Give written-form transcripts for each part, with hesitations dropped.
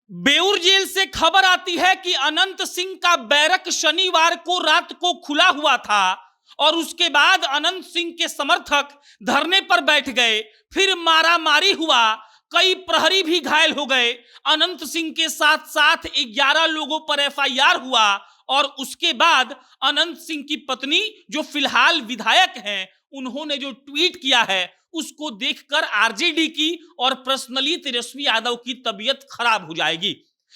Beur jail से खबर आती है कि अनंत सिंह का बैरक शनिवार को रात को खुला हुआ था और उसके बाद अनंत सिंह के समर्थक धरने पर बैठ गए। फिर मारामारी हुआ, कई प्रहरी भी घायल हो गए। अनंत सिंह के साथ साथ 11 लोगों पर एफआईआर हुआ और उसके बाद अनंत सिंह की पत्नी जो फिलहाल विधायक हैं, उन्होंने जो ट्वीट किया है उसको देखकर आरजेडी की और पर्सनली तेजस्वी यादव की तबीयत खराब हो जाएगी।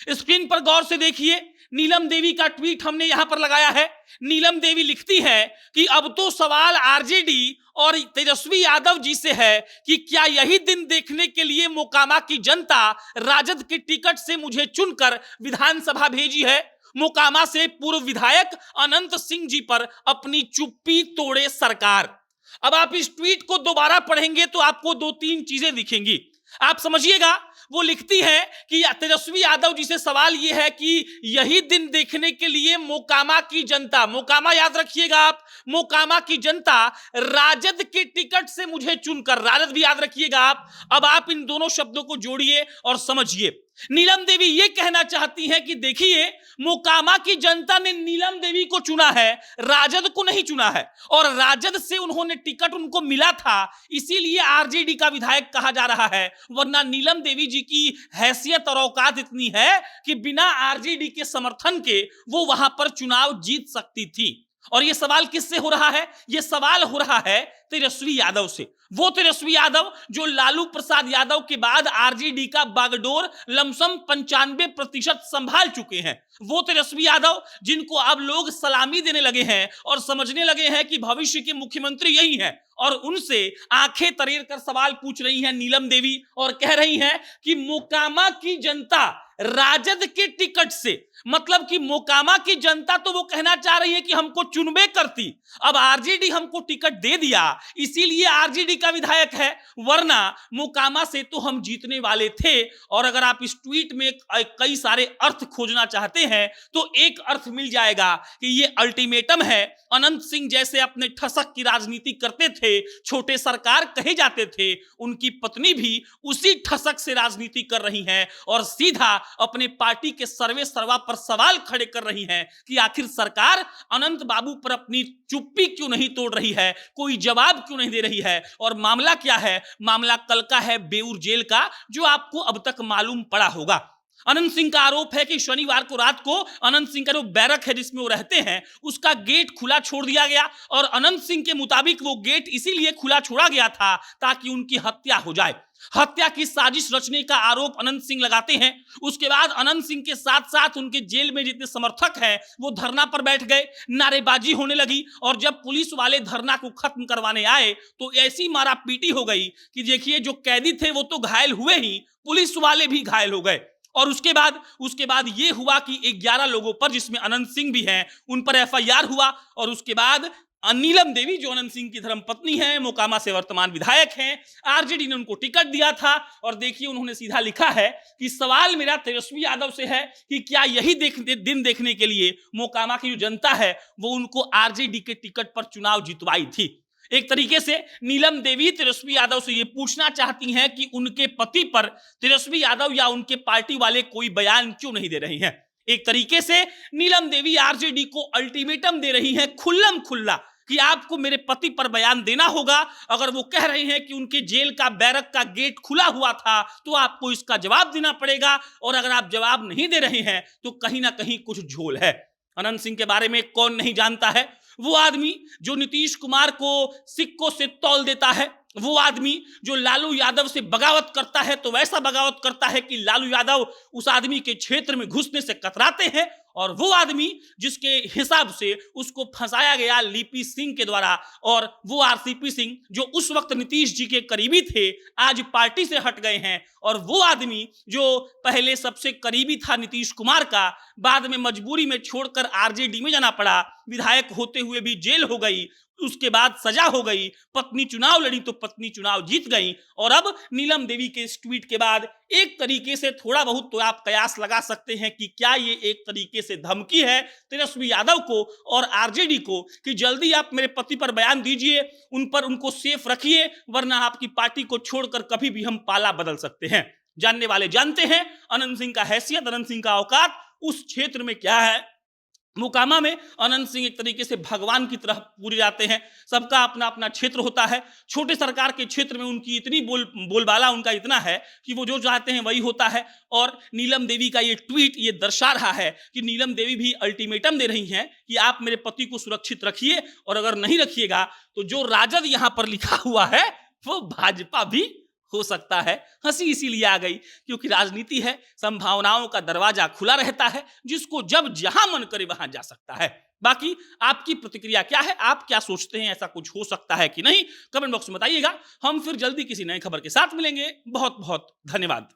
स्क्रीन पर गौर से देखिए, नीलम देवी का ट्वीट हमने यहां पर लगाया है। नीलम देवी लिखती है कि अब तो सवाल आरजेडी और तेजस्वी यादव जी से है कि क्या यही दिन देखने के लिए मोकामा की जनता राजद के टिकट से मुझे चुनकर विधानसभा भेजी है। मोकामा से पूर्व विधायक अनंत सिंह जी पर अपनी चुप्पी तोड़े सरकार। अब आप इस ट्वीट को दोबारा पढ़ेंगे तो आपको दो तीन चीजें दिखेंगी, आप समझिएगा। वो लिखती है कि तेजस्वी यादव जी से सवाल यह है कि यही दिन देखने के लिए मोकामा की जनता, मोकामा याद रखिएगा आप, मोकामा की जनता राजद के टिकट से मुझे चुनकर, राजद भी याद रखिएगा आप। अब आप इन दोनों शब्दों को जोड़िए और समझिए। नीलम देवी ये कहना चाहती हैं कि देखिए, मोकामा की जनता ने नीलम देवी को चुना है, राजद को नहीं चुना है, और राजद से उन्होंने टिकट उनको मिला था, इसीलिए आरजेडी का विधायक कहा जा रहा है। वरना नीलम देवी जी की हैसियत और औकात इतनी है कि बिना आरजेडी के समर्थन के वो वहां पर चुनाव जीत सकती थी। और ये सवाल किससे हो रहा है? ये सवाल हो रहा है तेजस्वी यादव से। वो तेजस्वी यादव जो लालू प्रसाद यादव के बाद आरजेडी का बागडोर लमसम 95% संभाल चुके हैं। वो तेजस्वी यादव जिनको अब लोग सलामी देने लगे हैं और समझने लगे हैं कि भविष्य के मुख्यमंत्री यही हैं, और उनसे आंखें तरेर कर सवाल पूछ रही हैं नीलम देवी और कह रही हैं कि मोकामा की जनता राजद के टिकट से, मतलब कि मोकामा की जनता तो वो कहना चाह रही है कि हमको चुनबे करती, अब आरजेडी हमको टिकट दे दिया इसीलिए आरजेडी का विधायक है, वरना मोकामा से तो हम जीतने वाले थे। और अगर आप इस ट्वीट में कई सारे अर्थ खोजना चाहते हैं तो एक अर्थ मिल जाएगा कि ये अल्टीमेटम है। अनंत सिंह जैसे अपने ठसक की राजनीति करते थे, छोटे सरकार कहे जाते थे, उनकी पत्नी भी उसी ठसक से राजनीति कर रही हैं और सीधा अपने पार्टी के सर्वे सर्वा पर सवाल खड़े कर रही हैं कि आखिर सरकार अनंत बाबू पर अपनी चुप्पी क्यों नहीं तोड़ रही है, कोई जवाब क्यों नहीं दे रही है। और मामला क्या है? मामला कल का है बेउर जेल का, जो आपको अब तक मालूम पड़ा होगा। अनंत सिंह का आरोप है कि शनिवार को रात को अनंत सिंह का जो बैरक है जिसमें वो रहते हैं, उसका गेट खुला छोड़ दिया गया, और अनंत सिंह के मुताबिक वो गेट इसीलिए खुला छोड़ा गया था ताकि उनकी हत्या हो जाए। हत्या की साजिश रचने का आरोप अनंत सिंह लगाते हैं। उसके बाद अनंत सिंह के साथ साथ उनके जेल में जितने समर्थक हैं वो धरना पर बैठ गए, नारेबाजी होने लगी, और जब पुलिस वाले धरना को खत्म करवाने आए तो ऐसी मारापीटी हो गई कि देखिए, जो कैदी थे वो तो घायल हुए ही, पुलिस वाले भी घायल हो गए। और उसके बाद ये हुआ कि 11 लोगों पर, जिसमें अनंत सिंह भी हैं, उन पर एफआईआर हुआ। और उसके बाद नीलम देवी जो अनंत सिंह की धर्मपत्नी है, मोकामा से वर्तमान विधायक हैं, आरजेडी ने उनको टिकट दिया था। और देखिए, उन्होंने सीधा लिखा है कि सवाल मेरा तेजस्वी यादव से है कि क्या यही दिन देखने के लिए मोकामा की जो जनता है वो उनको आरजेडी के टिकट पर चुनाव जितवाई थी। एक तरीके से नीलम देवी तेजस्वी यादव से यह पूछना चाहती हैं कि उनके पति पर तेजस्वी यादव या उनके पार्टी वाले कोई बयान क्यों नहीं दे रहे हैं। एक तरीके से नीलम देवी आरजेडी को अल्टीमेटम दे रही हैं खुल्लम खुल्ला कि आपको मेरे पति पर बयान देना होगा। अगर वो कह रहे हैं कि उनके जेल का बैरक का गेट खुला हुआ था तो आपको इसका जवाब देना पड़ेगा, और अगर आप जवाब नहीं दे रहे हैं तो कहीं ना कहीं कुछ झोल है। अनंत सिंह के बारे में कौन नहीं जानता है? वो आदमी जो नीतीश कुमार को सिक्कों से तौल देता है, वो आदमी जो लालू यादव से बगावत करता है तो वैसा बगावत करता है कि लालू यादव उस आदमी के क्षेत्र में घुसने से कतराते हैं, और वो आदमी जिसके हिसाब से उसको फंसाया गया लिपि सिंह के द्वारा, और वो आरसीपी सिंह जो उस वक्त नीतीश जी के करीबी थे आज पार्टी से हट गए हैं, और वो आदमी जो पहले सबसे करीबी था नीतीश कुमार का, बाद में मजबूरी में छोड़कर आरजेडी में जाना पड़ा, विधायक होते हुए भी जेल हो गई, उसके बाद सजा हो गई, पत्नी चुनाव लड़ी तो पत्नी चुनाव जीत गई। और अब नीलम देवी के इस ट्वीट के बाद एक तरीके से थोड़ा बहुत तो आप कयास लगा सकते हैं कि क्या ये एक तरीके से धमकी है तेजस्वी यादव को और आरजेडी को कि जल्दी आप मेरे पति पर बयान दीजिए, उनको सेफ रखिए, वरना आपकी पार्टी को छोड़कर कभी भी हम पाला बदल सकते हैं। जानने वाले जानते हैं अनंत सिंह का हैसियत, अनंत सिंह का औकात उस क्षेत्र में क्या है। मोकामा में अनंत सिंह एक तरीके से भगवान की तरह पूरे जाते हैं। सबका अपना अपना क्षेत्र होता है। छोटे सरकार के क्षेत्र में उनकी इतनी बोलबाला उनका इतना है कि वो जो चाहते हैं वही होता है। और नीलम देवी का ये ट्वीट ये दर्शा रहा है कि नीलम देवी भी अल्टीमेटम दे रही हैं कि आप मेरे पति को सुरक्षित रखिए और अगर नहीं रखिएगा तो जो राजद यहां पर लिखा हुआ है वो भाजपा भी हो सकता है। हंसी इसीलिए आ गई क्योंकि राजनीति है, संभावनाओं का दरवाजा खुला रहता है, जिसको जब जहां मन करे वहां जा सकता है। बाकी आपकी प्रतिक्रिया क्या है, आप क्या सोचते हैं, ऐसा कुछ हो सकता है कि नहीं, कमेंट बॉक्स में बताइएगा। हम फिर जल्दी किसी नए खबर के साथ मिलेंगे। बहुत बहुत धन्यवाद।